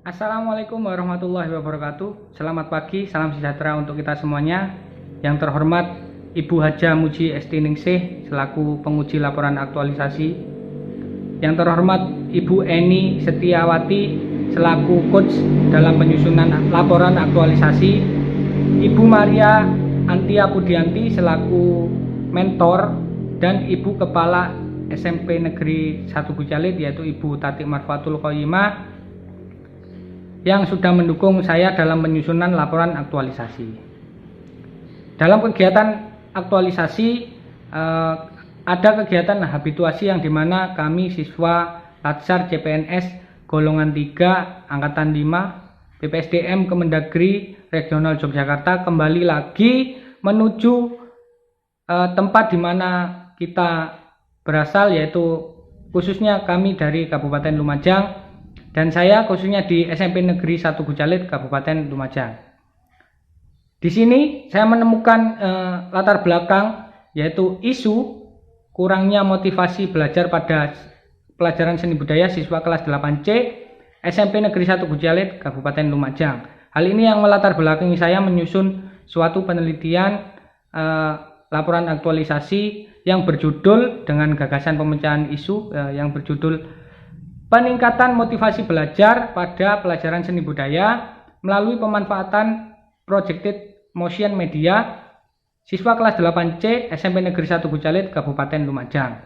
Assalamualaikum warahmatullahi wabarakatuh. Selamat pagi, salam sejahtera untuk kita semuanya. Yang terhormat Ibu Haja Muji Esti Ningsih selaku penguji laporan aktualisasi. Yang terhormat Ibu Eni Setiawati selaku coach dalam penyusunan laporan aktualisasi. Ibu Maria Antia Pudianti selaku mentor dan Ibu Kepala SMP Negeri 1 Bucalit yaitu Ibu Tati Marfatul Qoyimah yang sudah mendukung saya dalam penyusunan laporan aktualisasi. Dalam kegiatan aktualisasi ada kegiatan habituasi yang dimana kami siswa Latsar CPNS golongan 3 angkatan 5 BPSDM Kemendagri Regional Yogyakarta kembali lagi menuju tempat di mana kita berasal, yaitu khususnya kami dari Kabupaten Lumajang dan saya khususnya di SMP Negeri 1 Bucalit Kabupaten Lumajang. Di sini saya menemukan latar belakang yaitu isu kurangnya motivasi belajar pada pelajaran seni budaya siswa kelas 8C SMP Negeri 1 Bucalit Kabupaten Lumajang. Hal ini yang melatar belakangi saya menyusun suatu penelitian laporan aktualisasi yang berjudul dengan gagasan pemecahan isu yang berjudul peningkatan motivasi belajar pada pelajaran seni budaya melalui pemanfaatan projected motion media siswa kelas 8C SMP Negeri 1 Bucalit Kabupaten Lumajang.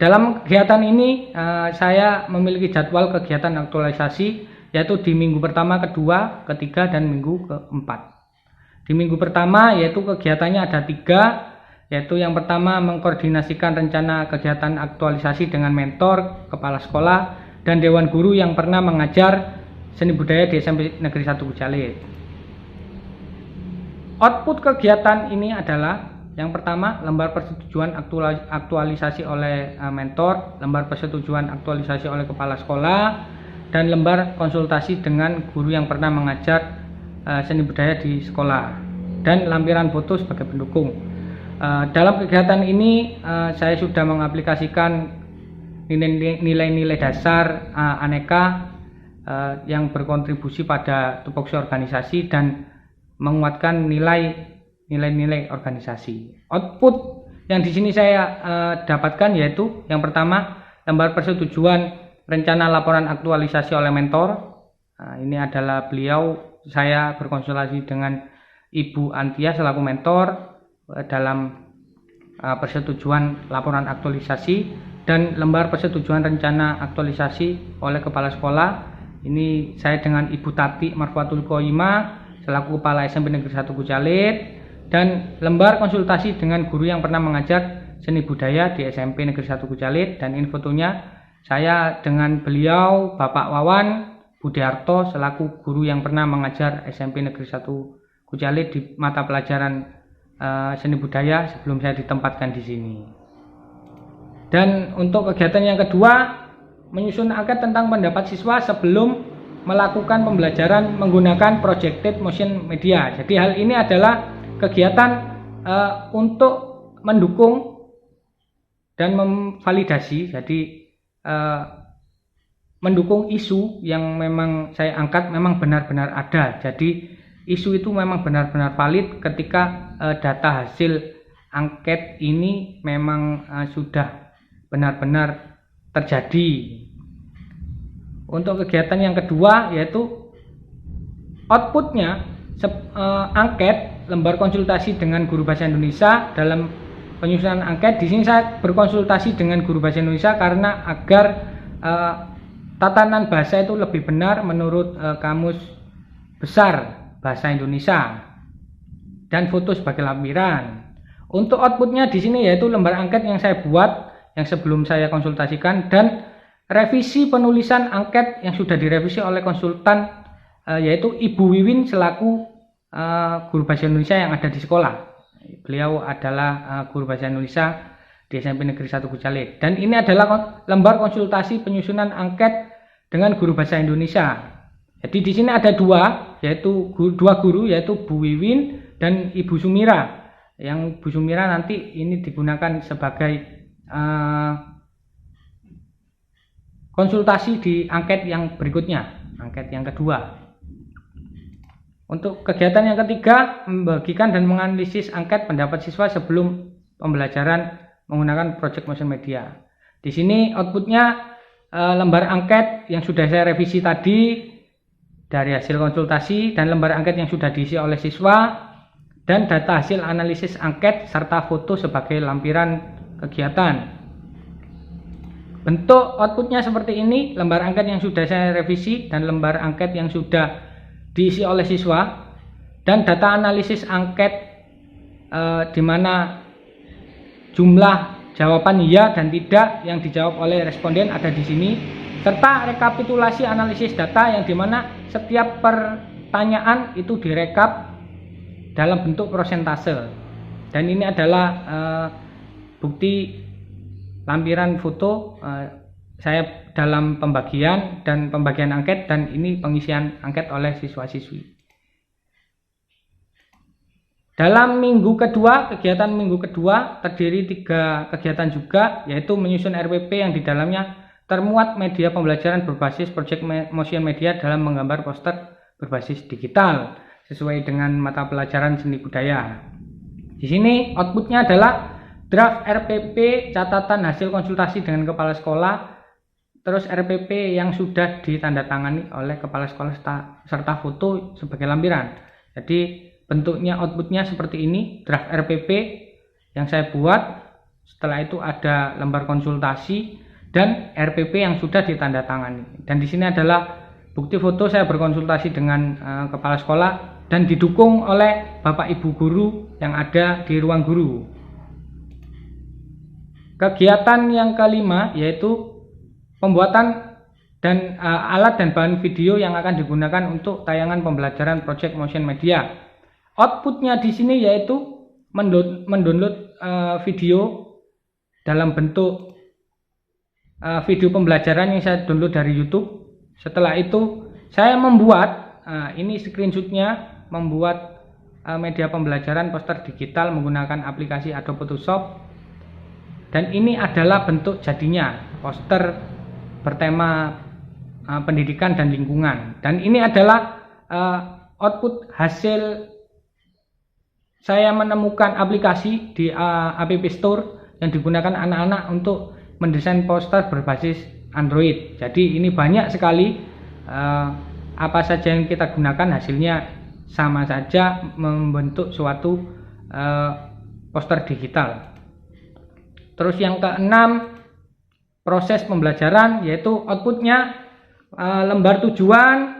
Dalam kegiatan ini saya memiliki jadwal kegiatan aktualisasi yaitu di minggu pertama, kedua, ketiga, dan minggu keempat. Di minggu pertama yaitu kegiatannya ada 3, yaitu yang pertama mengkoordinasikan rencana kegiatan aktualisasi dengan mentor, kepala sekolah, dan dewan guru yang pernah mengajar seni budaya di SMP Negeri 1 Bucalit. Output kegiatan ini adalah yang pertama lembar persetujuan aktualisasi oleh mentor, lembar persetujuan aktualisasi oleh kepala sekolah, dan lembar konsultasi dengan guru yang pernah mengajar seni budaya di sekolah, dan lampiran foto sebagai pendukung. Dalam kegiatan ini saya sudah mengaplikasikan nilai-nilai dasar aneka yang berkontribusi pada tupoksi organisasi dan menguatkan nilai-nilai organisasi. Output yang di sini saya dapatkan yaitu yang pertama lembar persetujuan rencana laporan aktualisasi oleh mentor. Ini adalah beliau, saya berkonsultasi dengan Ibu Antia selaku mentor dalam persetujuan laporan aktualisasi, dan lembar persetujuan rencana aktualisasi oleh kepala sekolah. Ini saya dengan Ibu Tati Marfatul Qoyimah selaku kepala SMP Negeri 1 Bucalit, dan lembar konsultasi dengan guru yang pernah mengajar seni budaya di SMP Negeri 1 Bucalit, dan infotonya saya dengan beliau Bapak Wawan Budiarto selaku guru yang pernah mengajar SMP Negeri 1 Bucalit di mata pelajaran seni budaya sebelum saya ditempatkan di sini. Dan untuk kegiatan yang kedua, menyusun angket tentang pendapat siswa sebelum melakukan pembelajaran menggunakan projected motion media. Jadi hal ini adalah kegiatan untuk mendukung dan memvalidasi, jadi mendukung isu yang memang saya angkat memang benar-benar ada. Jadi isu itu memang benar-benar valid ketika data hasil angket ini memang sudah benar-benar terjadi. Untuk kegiatan yang kedua yaitu outputnya angket lembar konsultasi dengan guru bahasa Indonesia. Dalam penyusunan angket di sini saya berkonsultasi dengan guru bahasa Indonesia karena agar tatanan bahasa itu lebih benar menurut kamus besar bahasa Indonesia, dan foto sebagai lampiran. Untuk outputnya di sini yaitu lembar angket yang saya buat yang sebelum saya konsultasikan, dan revisi penulisan angket yang sudah direvisi oleh konsultan yaitu Ibu Wiwin selaku guru bahasa Indonesia yang ada di sekolah. Beliau adalah guru bahasa Indonesia di SMP Negeri 1 Bucalit, dan ini adalah lembar konsultasi penyusunan angket dengan guru bahasa Indonesia. Jadi di sini ada yaitu dua guru yaitu Bu Wiwin dan Ibu Sumira. Yang Bu Sumira nanti ini digunakan sebagai konsultasi di angket yang berikutnya. angket yang kedua. Untuk kegiatan yang ketiga, membagikan dan menganalisis angket pendapat siswa sebelum pembelajaran menggunakan Project Motion Media. Di sini outputnya lembar angket yang sudah saya revisi tadi dari hasil konsultasi dan lembar angket yang sudah diisi oleh siswa dan data hasil analisis angket serta foto sebagai lampiran kegiatan. Bentuk outputnya seperti ini, lembar angket yang sudah saya revisi dan lembar angket yang sudah diisi oleh siswa dan data analisis angket di mana jumlah jawaban ya dan tidak yang dijawab oleh responden ada di sini, serta rekapitulasi analisis data yang dimana setiap pertanyaan itu direkap dalam bentuk persentase. Dan ini adalah bukti lampiran foto saya dalam pembagian angket, dan ini pengisian angket oleh siswa-siswi. Dalam kegiatan minggu kedua terdiri 3 kegiatan juga, yaitu menyusun RPP yang di dalamnya termuat media pembelajaran berbasis Project Motion Media dalam menggambar poster berbasis digital sesuai dengan mata pelajaran seni budaya. Di sini outputnya adalah draft RPP, catatan hasil konsultasi dengan kepala sekolah, terus RPP yang sudah ditandatangani oleh kepala sekolah serta foto sebagai lampiran. Jadi bentuknya outputnya seperti ini, draft RPP yang saya buat. Setelah itu ada lembar konsultasi dan RPP yang sudah ditandatangani. Dan di sini adalah bukti foto saya berkonsultasi dengan kepala sekolah dan didukung oleh Bapak Ibu guru yang ada di ruang guru. Kegiatan yang kelima yaitu pembuatan dan alat dan bahan video yang akan digunakan untuk tayangan pembelajaran Project Motion Media. Outputnya di sini yaitu mendownload video dalam bentuk video pembelajaran yang saya download dari YouTube. Setelah itu saya membuat ini screenshotnya, membuat media pembelajaran poster digital menggunakan aplikasi Adobe Photoshop. Dan ini adalah bentuk jadinya, poster bertema pendidikan dan lingkungan. Dan ini adalah output hasil saya menemukan aplikasi di App Store yang digunakan anak-anak untuk mendesain poster berbasis Android. Jadi ini banyak sekali, apa saja yang kita gunakan hasilnya sama saja membentuk suatu poster digital. Terus yang keenam, proses pembelajaran, yaitu outputnya lembar tujuan,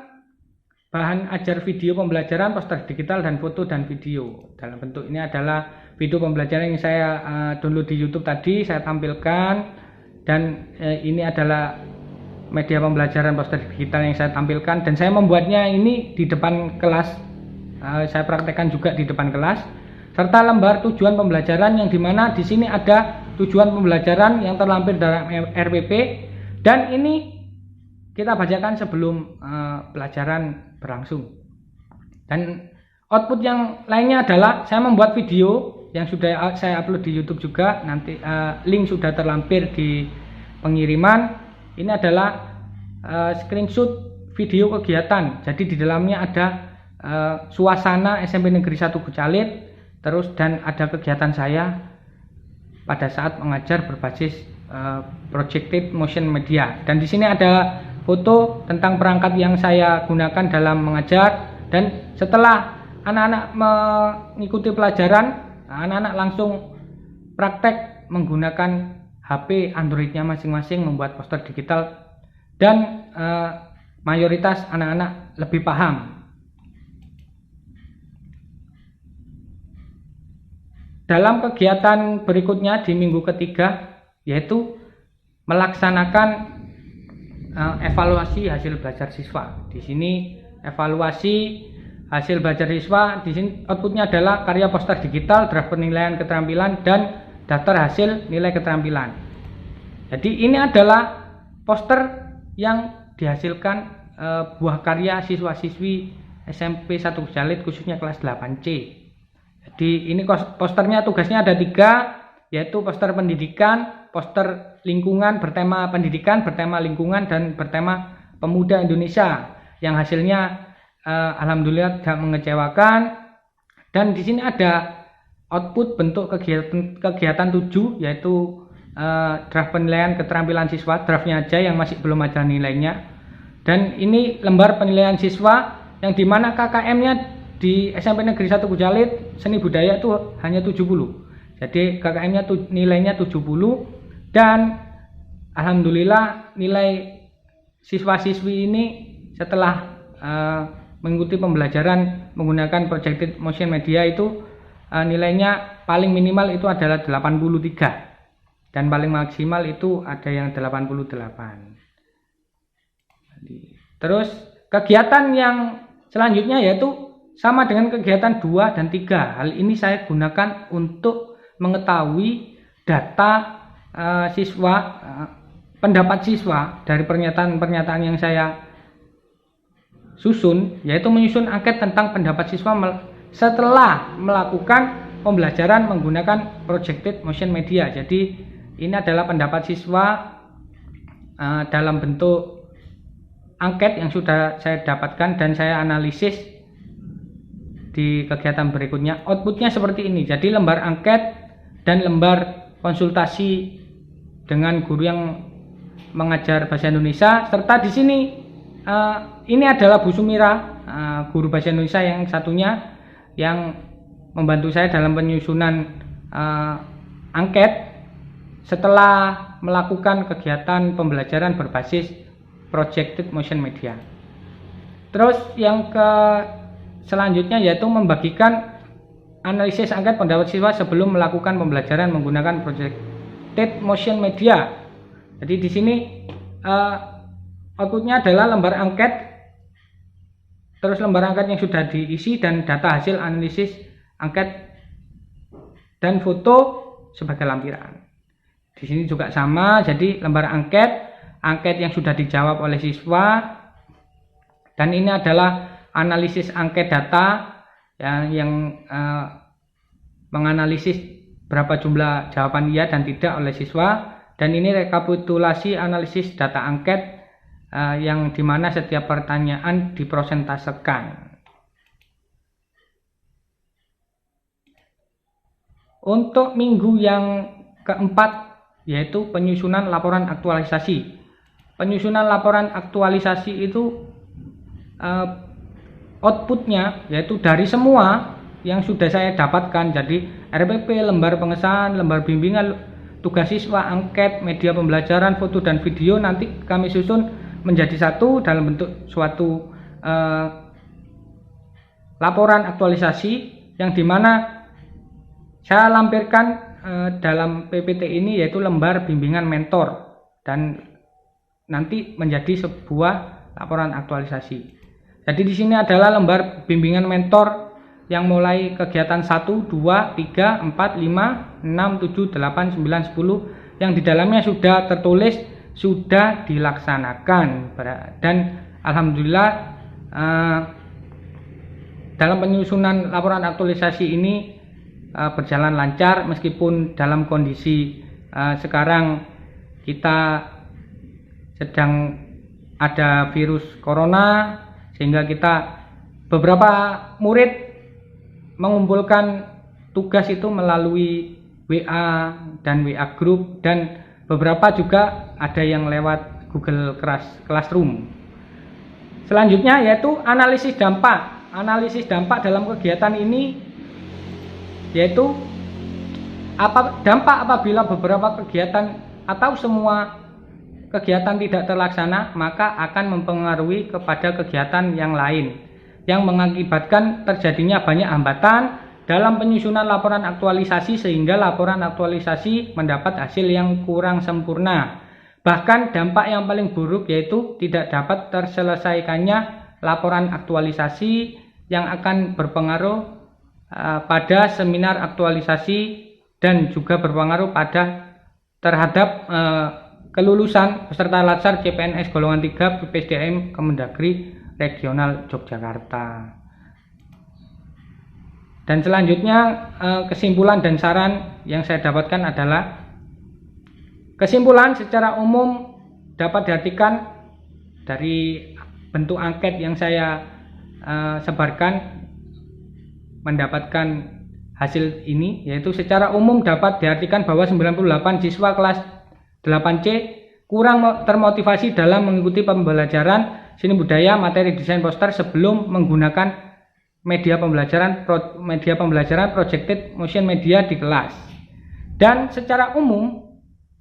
bahan ajar video pembelajaran, poster digital, dan foto dan video. Dalam bentuk ini adalah video pembelajaran yang saya download di YouTube tadi, saya tampilkan. Dan ini adalah media pembelajaran poster digital yang saya tampilkan. Dan saya membuatnya ini di depan kelas, saya praktekkan juga di depan kelas. Serta lembar tujuan pembelajaran yang dimana di sini ada tujuan pembelajaran yang terlampir dalam RPP, dan ini kita bacakan sebelum pelajaran berlangsung. Dan output yang lainnya adalah saya membuat video yang sudah saya upload di YouTube juga, nanti link sudah terlampir di pengiriman. Ini adalah screenshot video kegiatan. Jadi di dalamnya ada suasana SMP Negeri 1 Gucalit, terus dan ada kegiatan saya pada saat mengajar berbasis Project Motion Media. Dan di sini ada foto tentang perangkat yang saya gunakan dalam mengajar. Dan setelah anak-anak mengikuti pelajaran, anak-anak langsung praktek menggunakan HP Androidnya masing-masing membuat poster digital, dan mayoritas anak-anak lebih paham. Dalam kegiatan berikutnya di minggu ketiga, yaitu melaksanakan evaluasi hasil belajar siswa. Di sini evaluasi hasil belajar siswa, di sini outputnya adalah karya poster digital, draft penilaian keterampilan, dan daftar hasil nilai keterampilan. Jadi ini adalah poster yang dihasilkan buah karya siswa-siswi SMP 1 Gucalit khususnya kelas 8C. Jadi ini posternya tugasnya ada 3, yaitu poster pendidikan, poster lingkungan bertema pendidikan, bertema lingkungan, dan bertema pemuda Indonesia. yang hasilnya alhamdulillah tidak mengecewakan. Dan di sini ada output bentuk kegiatan 7, yaitu draft penilaian keterampilan siswa, draftnya aja yang masih belum ada nilainya. Dan ini lembar penilaian siswa yang dimana KKM-nya di SMP Negeri 1 Gujalit seni budaya itu hanya 70. Jadi KKM-nya nilainya 70, dan alhamdulillah nilai siswa-siswi ini setelah mengikuti pembelajaran menggunakan projected motion media itu nilainya paling minimal itu adalah 83 dan paling maksimal itu ada yang 88. Terus kegiatan yang selanjutnya yaitu sama dengan kegiatan 2 dan 3. Hal ini saya gunakan untuk mengetahui data siswa, pendapat siswa dari pernyataan-pernyataan yang saya susun, yaitu menyusun angket tentang pendapat siswa setelah melakukan pembelajaran menggunakan projected motion media. Jadi ini adalah pendapat siswa dalam bentuk angket yang sudah saya dapatkan dan saya analisis di kegiatan berikutnya. Outputnya seperti ini. Jadi lembar angket dan lembar konsultasi dengan guru yang mengajar bahasa Indonesia, serta di sini ini adalah Bu Sumira, guru bahasa Indonesia yang satunya yang membantu saya dalam penyusunan angket setelah melakukan kegiatan pembelajaran berbasis projected motion media. Terus yang selanjutnya yaitu membagikan analisis angket pendapat siswa sebelum melakukan pembelajaran menggunakan projected motion media. Jadi di sini outputnya adalah lembar angket, terus lembar angket yang sudah diisi dan data hasil analisis angket dan foto sebagai lampiran. Di sini juga sama, jadi lembar angket yang sudah dijawab oleh siswa, dan ini adalah analisis angket data yang menganalisis berapa jumlah jawaban iya dan tidak oleh siswa, dan ini rekapitulasi analisis data angket yang dimana setiap pertanyaan diprosentasekan. Untuk minggu yang keempat yaitu penyusunan laporan aktualisasi. Penyusunan laporan aktualisasi itu outputnya yaitu dari semua yang sudah saya dapatkan, jadi RPP, lembar pengesahan, lembar bimbingan, tugas siswa, angket, media pembelajaran, foto dan video, nanti kami susun menjadi satu dalam bentuk suatu laporan aktualisasi yang dimana saya lampirkan dalam PPT ini yaitu lembar bimbingan mentor, dan nanti menjadi sebuah laporan aktualisasi. Jadi di sini adalah lembar bimbingan mentor yang mulai kegiatan 1, 2, 3, 4, 5, 6, 7, 8, 9, 10 yang di dalamnya sudah tertulis sudah dilaksanakan, dan alhamdulillah dalam penyusunan laporan aktualisasi ini berjalan lancar meskipun dalam kondisi sekarang kita sedang ada virus corona, sehingga kita beberapa murid mengumpulkan tugas itu melalui WA dan WA group, dan beberapa juga ada yang lewat Google Classroom. Selanjutnya yaitu analisis dampak. Analisis dampak dalam kegiatan ini yaitu dampak apabila beberapa kegiatan atau semua kegiatan tidak terlaksana, maka akan mempengaruhi kepada kegiatan yang lain yang mengakibatkan terjadinya banyak hambatan dalam penyusunan laporan aktualisasi, sehingga laporan aktualisasi mendapat hasil yang kurang sempurna. Bahkan dampak yang paling buruk yaitu tidak dapat terselesaikannya laporan aktualisasi yang akan berpengaruh pada seminar aktualisasi dan juga berpengaruh terhadap kelulusan peserta latsar CPNS golongan 3 BPSDM Kemendagri Regional Yogyakarta. Dan selanjutnya kesimpulan dan saran yang saya dapatkan adalah, kesimpulan secara umum dapat diartikan dari bentuk angket yang saya sebarkan mendapatkan hasil ini, yaitu secara umum dapat diartikan bahwa 98 siswa kelas 8C kurang termotivasi dalam mengikuti pembelajaran seni budaya materi desain poster sebelum menggunakan media pembelajaran projected motion media di kelas. Dan secara umum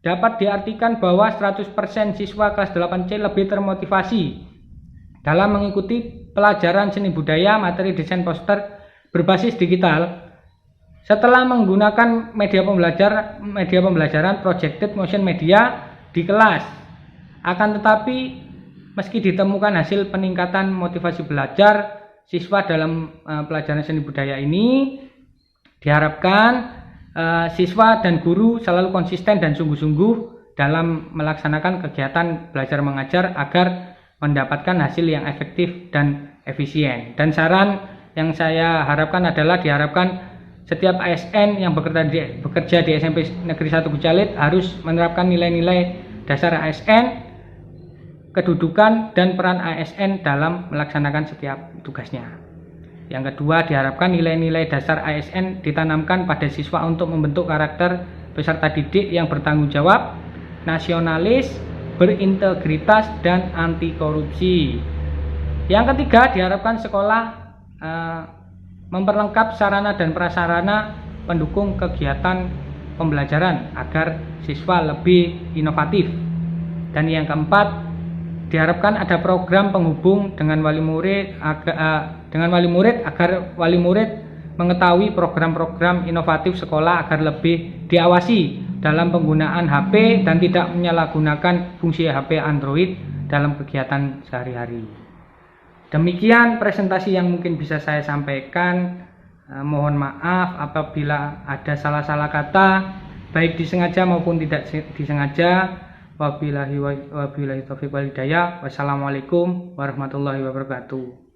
dapat diartikan bahwa 100% siswa kelas 8C lebih termotivasi dalam mengikuti pelajaran seni budaya materi desain poster berbasis digital setelah menggunakan media pembelajaran projected motion media di kelas. Akan tetapi meski ditemukan hasil peningkatan motivasi belajar siswa dalam pelajaran seni budaya ini, diharapkan siswa dan guru selalu konsisten dan sungguh-sungguh dalam melaksanakan kegiatan belajar mengajar agar mendapatkan hasil yang efektif dan efisien. Dan saran yang saya harapkan adalah diharapkan setiap ASN yang bekerja di SMP Negeri 1 Bucalit harus menerapkan nilai-nilai dasar ASN, kedudukan dan peran ASN dalam melaksanakan setiap tugasnya. Yang kedua, diharapkan nilai-nilai dasar ASN ditanamkan pada siswa untuk membentuk karakter peserta didik yang bertanggung jawab, nasionalis, berintegritas dan anti korupsi. Yang ketiga, diharapkan sekolah memperlengkap sarana dan prasarana pendukung kegiatan pembelajaran agar siswa lebih inovatif. Dan yang keempat, diharapkan ada program penghubung dengan wali murid agar wali murid mengetahui program-program inovatif sekolah agar lebih diawasi dalam penggunaan HP dan tidak menyalahgunakan fungsi HP Android dalam kegiatan sehari-hari. Demikian presentasi yang mungkin bisa saya sampaikan. Mohon maaf apabila ada salah-salah kata, baik disengaja maupun tidak disengaja. Wabillahi taufiq wal hidayah. Wassalamualaikum warahmatullahi wabarakatuh.